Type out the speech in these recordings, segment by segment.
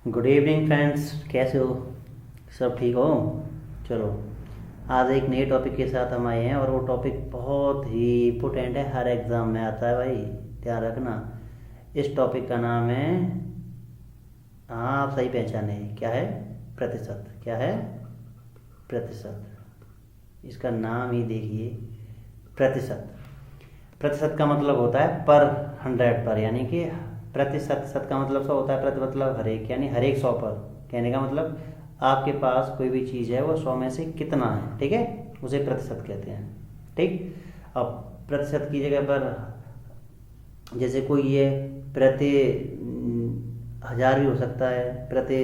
Good evening friends, कैसे हो? सब ठीक हो? चलो, आज एक नए टॉपिक के साथ हम आए हैं और वो टॉपिक बहुत ही इम्पोर्टेंट है, हर एग्ज़ाम में आता है भाई, ध्यान रखना। इस टॉपिक का नाम है, हाँ आप सही पहचाने, क्या है? प्रतिशत। क्या है? प्रतिशत। इसका नाम ही देखिए, प्रतिशत। प्रतिशत का मतलब होता है पर 100 पर, यानी कि प्रतिशत शत का मतलब 100 होता है, प्रति मतलब हर एक, यानी हर एक 100 पर। कहने का मतलब आपके पास कोई भी चीज़ है वो 100 में से कितना है, ठीक है, उसे प्रतिशत कहते हैं। ठीक। अब प्रतिशत की जगह पर जैसे कोई ये प्रति 1000 भी हो सकता है, प्रति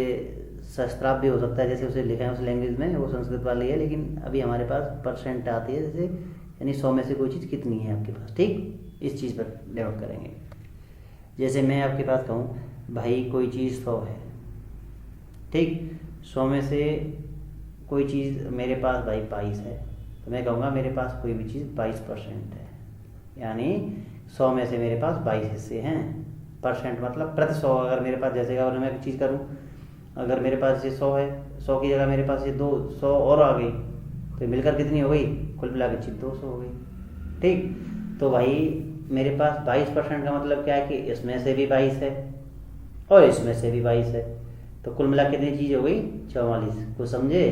सहस्त्राब्द भी हो सकता है, जैसे उसे लिखा है उस लैंग्वेज में, वो संस्कृत वाली है, लेकिन अभी हमारे पास परसेंट आती है, जैसे यानी 100 में से कोई चीज़ कितनी है आपके पास। ठीक, इस चीज़ पर डिनोट करेंगे। जैसे मैं आपके पास कहूँ भाई कोई चीज़ 100 है, ठीक, 100 में से कोई चीज़ मेरे पास भाई 22 है, तो मैं कहूँगा मेरे पास कोई भी चीज़ 22% है, यानी 100 में से मेरे पास 22 हिस्से हैं। परसेंट मतलब प्रति 100, अगर मेरे पास, जैसे अगर मैं एक चीज़ करूँ, अगर मेरे पास ये 100 है, 100 की जगह मेरे पास ये 200 और आ गई, तो मिलकर कितनी हो गई? कुल मिला के 200 हो गई। ठीक, तो भाई मेरे पास 22% का मतलब क्या है कि इसमें से भी 22 है और इसमें से भी 22 है, तो कुल मिला कितनी चीज़ हो गई? 44। कुछ समझे?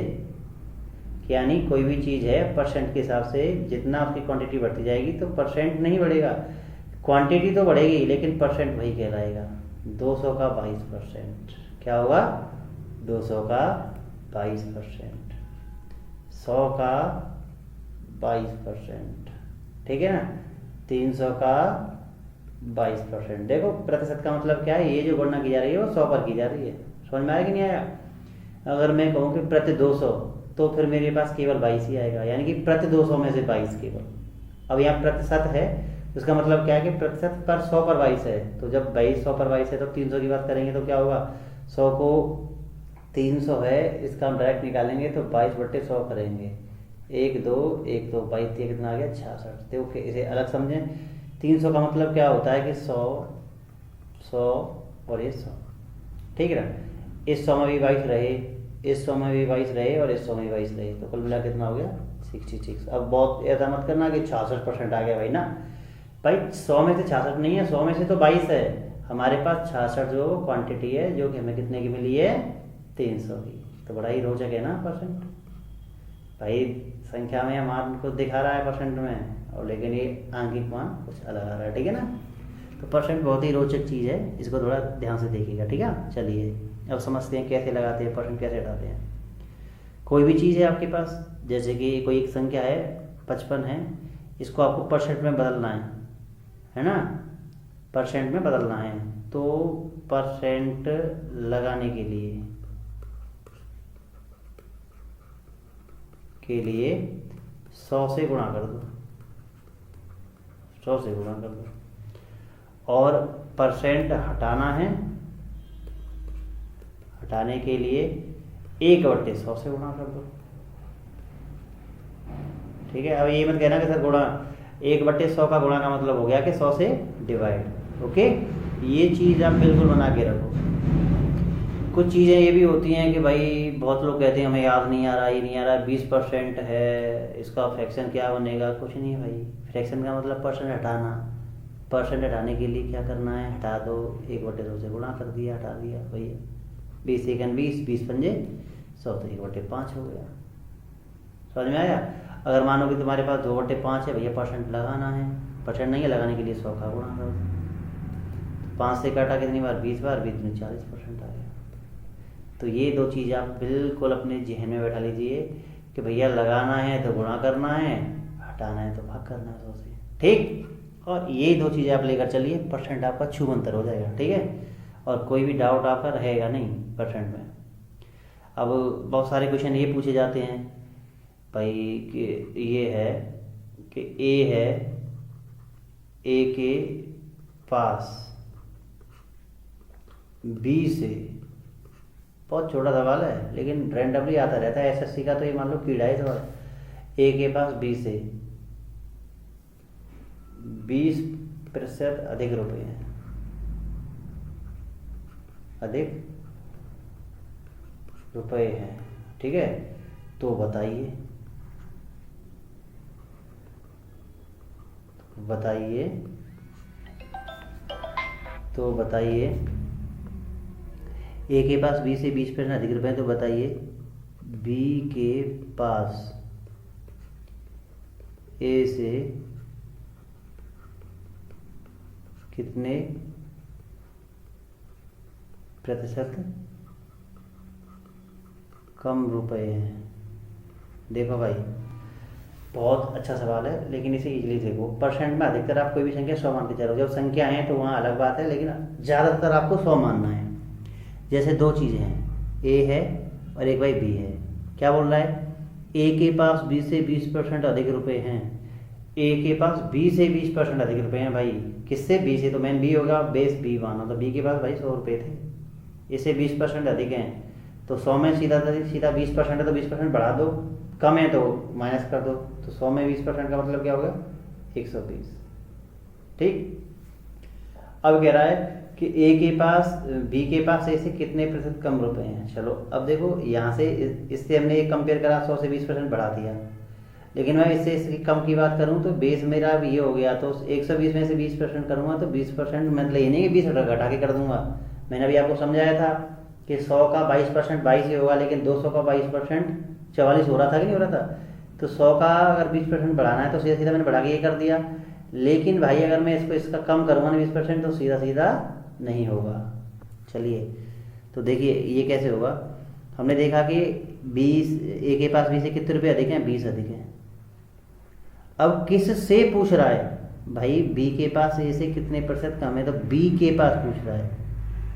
कि यानी कोई भी चीज़ है परसेंट के हिसाब से, जितना उसकी क्वांटिटी बढ़ती जाएगी तो परसेंट नहीं बढ़ेगा, क्वांटिटी तो बढ़ेगी लेकिन परसेंट वही कहलाएगा। 200 का 22%, क्या होगा? 200 का 22%, 100 का 22%, ठीक है ना, 300 का 22%। देखो प्रतिशत का मतलब क्या है, ये जो गणना की जा रही है वो 100 पर की जा रही है। समझ में आया कि नहीं आया? अगर मैं कहूँ कि प्रति 200, तो फिर मेरे पास केवल 22 ही आएगा, यानी कि प्रति 200 में से 22 केवल। अब यहाँ प्रतिशत है, उसका मतलब क्या है कि प्रतिशत पर 100 पर 22 है, तो जब 22 100 पर 22 है तो 300 की बात करेंगे तो क्या होगा? 100 को 300 है, इसका हम डायरेक्ट निकालेंगे तो 22/100 करेंगे, एक दो एक दो 22, कितना आ गया? 66। देखो इसे अलग समझें, 300 का मतलब क्या होता है कि 100 100 और ये 100, ठीक है ना, इस 100 में भी 22 रहे, इस 100 में भी 22 रहे और इस 100 में भी 22 रहे, तो कुल मिला कितना हो गया? 66। अब बहुत ऐसा मत करना कि 66% आ गया भाई ना, भाई 100 में से 66 नहीं है, 100 में से तो 22 है, हमारे पास 66 जो क्वांटिटी है जो कि हमें कितने की मिली है? 300 की। तो बड़ा ही रोचक है ना परसेंट भाई, संख्या में मान को दिखा रहा है परसेंट में, और लेकिन ये आंकिक मान कुछ अलग आ रहा है, ठीक है ना। तो परसेंट बहुत ही रोचक चीज़ है, इसको थोड़ा ध्यान से देखिएगा, ठीक है। चलिए अब समझते हैं कैसे लगाते हैं परसेंट, कैसे हटाते हैं। कोई भी चीज़ है आपके पास, जैसे कि कोई एक संख्या है 55 है, इसको आपको परसेंट में बदलना है ना, परसेंट में बदलना है, तो परसेंट लगाने के लिए 100 से गुणा कर दो, 100 से गुणा कर दो। और परसेंट हटाना है, हटाने के लिए 1/100 से गुणा कर दो, ठीक है। अब ये मत कहना कि सर गुणा 1/100 का गुणा का मतलब हो गया कि 100 से डिवाइड, ओके। ये चीज़ आप बिल्कुल बना के रखो। कुछ चीज़ें ये भी होती हैं कि भाई बहुत लोग कहते हैं हमें याद नहीं आ रहा, ये नहीं आ रहा, 20% है, इसका फ्रैक्शन क्या बनेगा? कुछ नहीं है भाई, फ्रैक्शन का मतलब परसेंट हटाना, परसेंट हटाने के लिए क्या करना है? हटा दो, 1/100 से गुणा कर दिया, हटा दिया भैया, 20 एकन 20, 20 पंजे 100, तो 1/5 हो गया। समझ में आया? अगर मानो कि तुम्हारे पास 2/5 है भैया, परसेंट लगाना है, परसेंट नहीं है लगाने के लिए 100 का गुणा करो, 5 से काटा कितनी बार? 20 बार, 20 में 40% आ गया। तो ये दो चीज़ आप बिल्कुल अपने जहन में बैठा लीजिए कि भैया लगाना है तो गुणा करना है, हटाना है तो भाग करना है 100 से, ठीक। और ये दो चीज़ें आप लेकर चलिए, परसेंट आपका छूमंतर हो जाएगा, ठीक है। और कोई भी डाउट आपका रहेगा नहीं परसेंट में। अब बहुत सारे क्वेश्चन ये पूछे जाते हैं भाई कि ये है कि ए है, ए के पास बी से, बहुत छोटा सवाल है लेकिन रैंडमली आता रहता है एसएससी का, तो ये मान लो कीड़ा है सवाल। ए के पास बी से 20% अधिक रुपए हैं, अधिक रुपए हैं, ठीक है। तो बताइए बताइए तो बताइए ए के पास बी से 20% अधिक रुपए हैं, तो बताइए बी के पास ए से कितने प्रतिशत कम रुपए हैं। देखो भाई, बहुत अच्छा सवाल है, लेकिन इसे इजीली देखो। परसेंट में अधिकतर आप कोई भी संख्या 100 मान के चलो। जब संख्या है तो वहाँ अलग बात है, लेकिन ज़्यादातर आपको 100 मानना है। जैसे दो चीज़ें हैं, ए है और एक भाई बी है। क्या बोल रहा है? ए के पास बी से 20% अधिक रुपए हैं। ए के पास बी से 20% अधिक रुपए हैं भाई। किससे? बी से। तो मेन बी होगा, बेस बी मानो। तो बी के पास भाई 100 रुपये थे, इससे 20% अधिक हैं। तो 100 में सीधा सीधा 20% है, तो 20% बढ़ा दो। कम है तो माइनस कर दो। तो 100 में 20% का मतलब क्या होगा? 120। ठीक। अब कह रहा है कि ए के पास बी के पास ए से कितने प्रतिशत कम रुपए हैं। चलो अब देखो, यहाँ से इससे हमने एक कंपेयर करा, 100 से 20% बढ़ा दिया। लेकिन मैं इससे इसकी कम की बात करूँ तो बेस मेरा अब ये हो गया, तो 120 में से 20% करूँगा तो 20%, मतलब ये नहीं कि 20 घटा के कर दूंगा। मैंने अभी आपको समझाया था कि 100 का 22% 22 ही होगा, लेकिन 200 का 22% 44 हो रहा था कि नहीं हो रहा था। तो 100 का अगर 20% बढ़ाना है तो सीधा सीधा मैंने बढ़ा के ये कर दिया। लेकिन भाई अगर मैं इसको इसका कम करूँगा ना 20%, तो सीधा सीधा नहीं होगा। चलिए तो देखिए ये कैसे होगा। हमने देखा कि 20, ए के पास 20 से कितने रुपए अधिक हैं? 20 अधिक हैं। अब किस से पूछ रहा है भाई? बी के पास ए से कितने प्रतिशत कम है, तो बी के पास पूछ रहा है।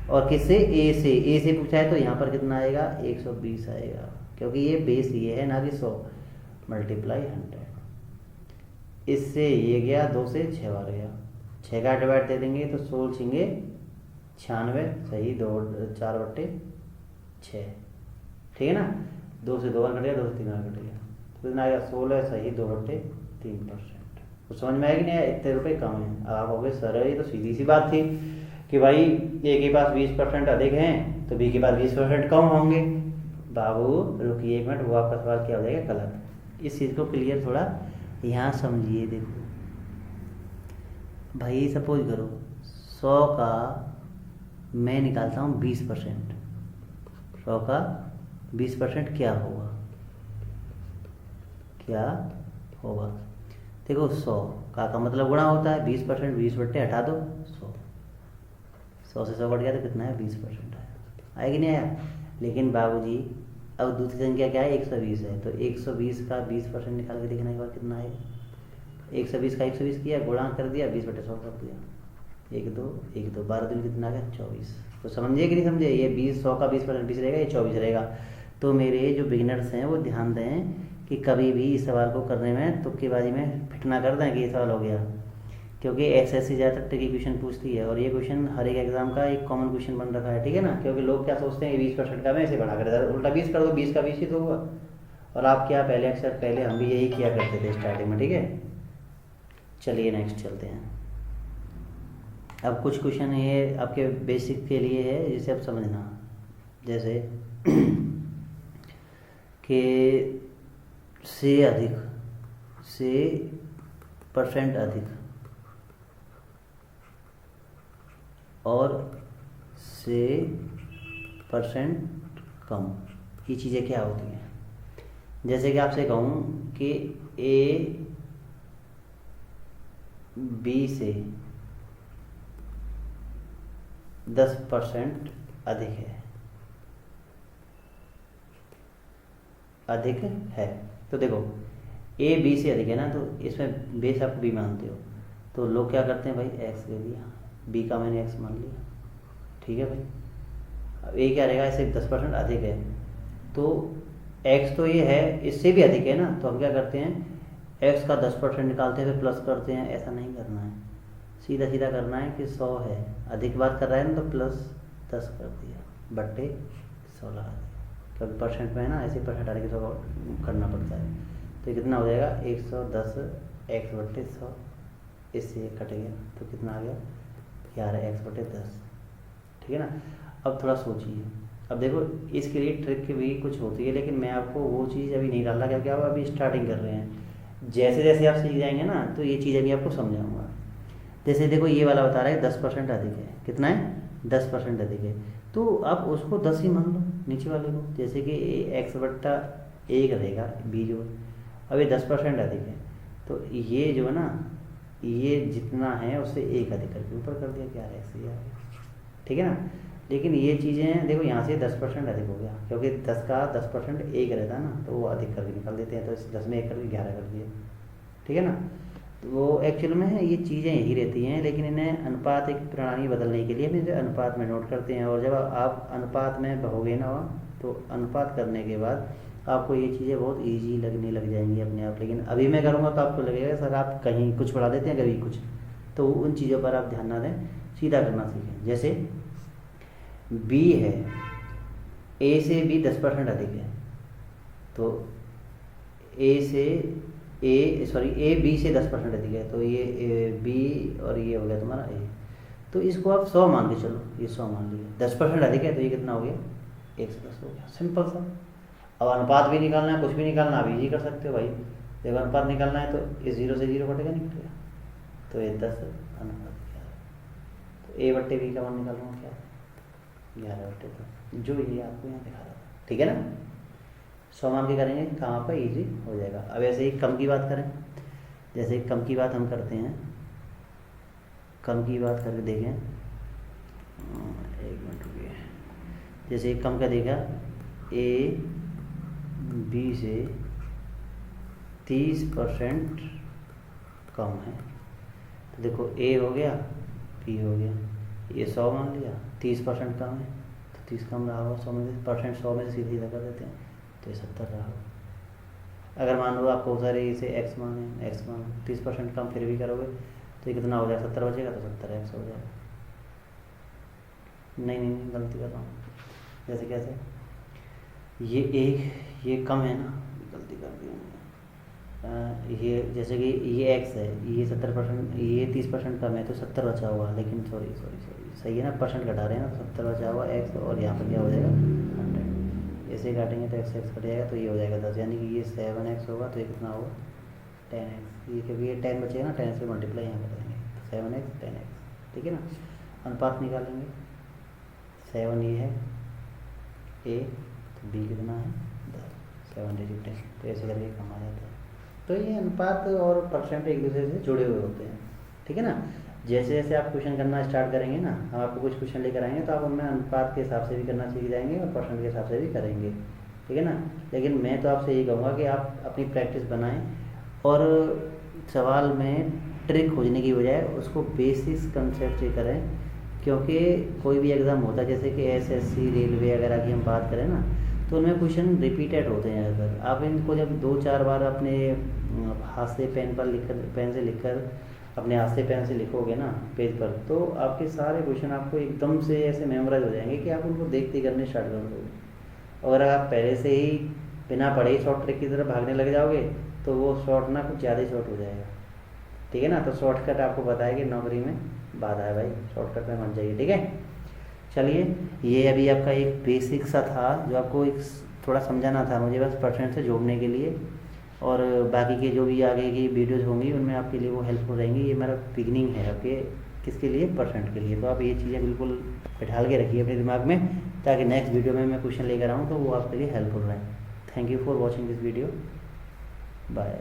और किससे? ए से पूछा है, तो यहाँ पर कितना आएगा? 120 आएगा, क्योंकि ये बेस ये है ना कि 100 मल्टीप्लाई 100। इससे ये गया 2 से 6 बार गया, 6 का डिवाइड दे देंगे तो 16 छिंगे 96, सही 4/6। ठीक है ना। 2 से 2 बार कट गया, 2 से 3 बार कट गया, तो कितना आएगा? 16, सही 2/3%। तो समझ में आया कि नहीं? इतने रुपए कम हैं। आप हो गए सर, ये तो सीधी सी बात थी कि भाई ए के पास 20% अधिक हैं तो बी के पास 20% कम होंगे। बाबू रुकिए एक मिनट, वो आपका सवाल क्या हो जाएगा? गलत। इस चीज़ को क्लियर थोड़ा यहाँ समझिए। देखो भाई, सपोज करो 100 का मैं निकालता हूँ 20%। 100 का 20% क्या होगा? क्या होगा? देखो 100 का मतलब गुणा होता है, 20%, 20 हटा दो 100। 100 से 100 कट गया तो कितना है? 20% आया कि नहीं आया? लेकिन बाबूजी अब दूसरी संख्या क्या है? 120 है, तो 120 का 20% निकाल के देखने के बाद कितना आएगा? 120 का 120 किया, गुणा कर दिया, 20/100 कर दिया, 1 2 1 2 12 दिन कितना आ गया? 24। तो समझिए कि नहीं समझे? ये 100 का 20% 20 रहेगा, ये 24 रहेगा। तो मेरे जो बिगिनर्स हैं वो ध्यान दें कि कभी भी इस सवाल को करने में तुक्केबाजी में फिट ना कर दें कि ये सवाल हो गया, क्योंकि एसएससी ज़्यादातर ट्रिकी क्वेश्चन पूछती है और ये क्वेश्चन हर एक एग्जाम का एक कॉमन क्वेश्चन बन रखा है। ठीक है ना। क्योंकि लोग क्या सोचते हैं 20% का मैं ऐसे बढ़ा कर उल्टा 20 कर दो, 20 का 20 ही तो हुआ। और आप क्या पहले अक्सर पहले हम भी यही किया करते थे स्टार्टिंग में। ठीक है, चलिए नेक्स्ट चलते हैं। अब कुछ क्वेश्चन ये आपके बेसिक के लिए है, जिसे आप समझना। जैसे कि से अधिक, से परसेंट अधिक और से परसेंट कम, ये चीज़ें क्या होती हैं? जैसे कि आपसे कहूँ कि ए बी से 10% अधिक है, अधिक है। तो देखो ए बी से अधिक है ना, तो इसमें बेस आप बी मानते हो, तो लोग क्या करते हैं भाई? एक्स ले लिया, बी का मैंने एक्स मान लिया। ठीक है भाई। अब ए क्या रहेगा? इससे 10% अधिक है, तो एक्स तो ये है, इससे भी अधिक है ना, तो हम क्या करते हैं? एक्स का 10% निकालते हैं, फिर प्लस करते हैं। ऐसा नहीं करना है, सीधा सीधा करना है कि 100 है, अधिक बात कर रहा है ना, तो +10 कर दिया बट्टे 100 लगा दिया, क्योंकि परसेंट में है ना, ऐसे परसेंट आने के 100 करना पड़ता है। तो ये कितना हो जाएगा? 110 x/100, इससे कट गया तो कितना आ गया? 11 x/10। ठीक है ना। अब थोड़ा सोचिए, अब देखो इसके लिए ट्रिक भी कुछ होती है, लेकिन मैं आपको वो चीज़ अभी नहीं डालना क्योंकि आप अभी स्टार्टिंग कर रहे हैं। जैसे जैसे आप सीख जाएंगे ना तो ये चीज़ अभी आपको समझाऊंगा। जैसे देखो ये वाला बता रहा है 10% अधिक है, कितना है 10% अधिक है, तो आप उसको 10 ही मान लो नीचे वाले को। जैसे कि x/1 रहेगा बी जो, अब ये 10% अधिक है तो ये जो है ना ये जितना है उससे 1 अधिक करके ऊपर कर दिया, क्या है ऐसे यार, ठीक है ना। लेकिन ये चीज़ें देखो यहाँ से 10% अधिक हो गया क्योंकि 10 का 10% 1 रहता है ना, तो वो अधिक करके निकाल देते हैं, तो इस 10 में 1 करके 11 कर दिए, ठीक है ना। तो वो एक्चुअल में ये चीज़ें यही रहती हैं, लेकिन इन्हें अनुपात एक प्रणाली बदलने के लिए हम इसे अनुपात में नोट करते हैं। और जब आप अनुपात में बहोगे ना तो अनुपात करने के बाद आपको ये चीज़ें बहुत ईजी लगने लग जाएंगी अपने आप। लेकिन अभी मैं करूँगा तो आपको लगेगा सर आप कहीं कुछ पढ़ा देते हैं कभी कुछ, तो उन चीज़ों पर आप ध्यान ना दें, सीधा करना सीखें। जैसे बी है, ए से बी 10% अधिक है, तो ए बी से 10% अधिक है, तो ये बी और ये हो गया तुम्हारा ए। तो इसको आप 100 मान के चलो, ये 100 मान लिया, 10% अधिक है तो ये कितना हो गया 1 से 10 हो गया, सिंपल सा। अब अनुपात भी निकालना है, कुछ भी निकालना आप इजी कर सकते हो भाई। जब अनुपात निकालना है तो ये 0 से 0 कटेगा, निकलेगा, तो ये 10 अनुपात क्या है, तो a/b का मान निकालूंगा क्या है 11/10, जो ये आपको यहाँ दिखा रहा था, ठीक है ना। 100 मान के करेंगे काम आपका इजी हो जाएगा। अब ऐसे ही कम की बात करें, जैसे कम की बात हम करते हैं, कम की बात करके देखें, एक मिनट रुकिए। जैसे कम का देखा ए बी से 30% कम है, तो देखो ए हो गया बी हो गया, ये 100 मान लिया, 30% कम है तो 30 कम रहा होगा 100 में से, परसेंट 100 में से सीधे लगा देते हैं तो ये 70 रहा होगा। अगर मान लो आपको सारे इसे x मान 30% कम फिर भी करोगे तो ये कितना हो जाएगा 70 बचेगा, तो 70x हो जाएगा। नहीं गलती कर रहा हूँ, जैसे कैसे ये कम है ना, गलती कर दी मैंने। ये जैसे कि ये x है, ये 70%, ये 30% कम है तो 70 बचा हुआ, लेकिन सॉरी सही है ना, परसेंट घटा रहे हैं ना, तो 70 बचा हुआ x, और यहाँ पर क्या हो जाएगा 100। ऐसे काटेंगे तो x कट जाएगा तो ये हो जाएगा 10, यानी कि ये 7x होगा, तो ये कितना होगा 10x। ये क्योंकि ये 10 बचेगा ना, 10 से मल्टीप्लाई यहाँ करेंगे तो 7x 10x, ठीक है ना। अनुपात निकालेंगे, 7 ये है a, तो b कितना है 10, 7 डिजिट 10, तो ऐसे करके कम आ जाता है। तो ये अनुपात और परसेंट एक दूसरे से जुड़े हुए होते हैं, ठीक है ना। जैसे जैसे आप क्वेश्चन करना स्टार्ट करेंगे ना, हम आपको कुछ क्वेश्चन लेकर आएंगे तो आप उनमें अनुपात के हिसाब से भी करना सीख जाएंगे और परसेंट के हिसाब से भी करेंगे, ठीक है ना। लेकिन मैं तो आपसे यही कहूँगा कि आप अपनी प्रैक्टिस बनाएं और सवाल में ट्रिक खोजने की बजाय उसको बेसिक्स कंसेप्ट से करें, क्योंकि कोई भी एग्ज़ाम होता है जैसे कि SSC रेलवे वगैरह की हम बात करें ना, तो उनमें क्वेश्चन रिपीटेड होते हैं ज़्यादातर। आप इनको जब 2-4 बार अपने हाथ से पेन से लिखकर अपने हाथ से पेन से लिखोगे ना पेज पर, तो आपके सारे क्वेश्चन आपको एकदम से ऐसे मेमोराइज हो जाएंगे कि आप उनको देखते करने स्टार्ट कर दोगे। और अगर आप पहले से ही बिना पढ़े ही शॉर्ट ट्रिक की तरफ भागने लग जाओगे तो वो शॉर्ट ना कुछ ज़्यादा ही शॉर्ट हो जाएगा, ठीक है ना। तो शॉर्टकट आपको बताया कि नौकरी में बाधा है भाई, शॉर्टकट में मत जाइए, ठीक है। चलिए, ये अभी आपका एक बेसिक सा था जो आपको एक थोड़ा समझाना था मुझे, बस परसेंट से जोड़ने के लिए। और बाकी के जो भी आगे की वीडियोज़ होंगी उनमें आपके लिए वो हेल्पफुल रहेंगी। ये मेरा बिगनिंग है आपके किसके लिए, परसेंट के लिए। तो आप ये चीज़ें बिल्कुल बैठाल के रखिए अपने दिमाग में, ताकि नेक्स्ट वीडियो में मैं क्वेश्चन लेकर आऊँ तो वो आपके लिए हेल्पफुल रहे। Thank you for watching this video, bye.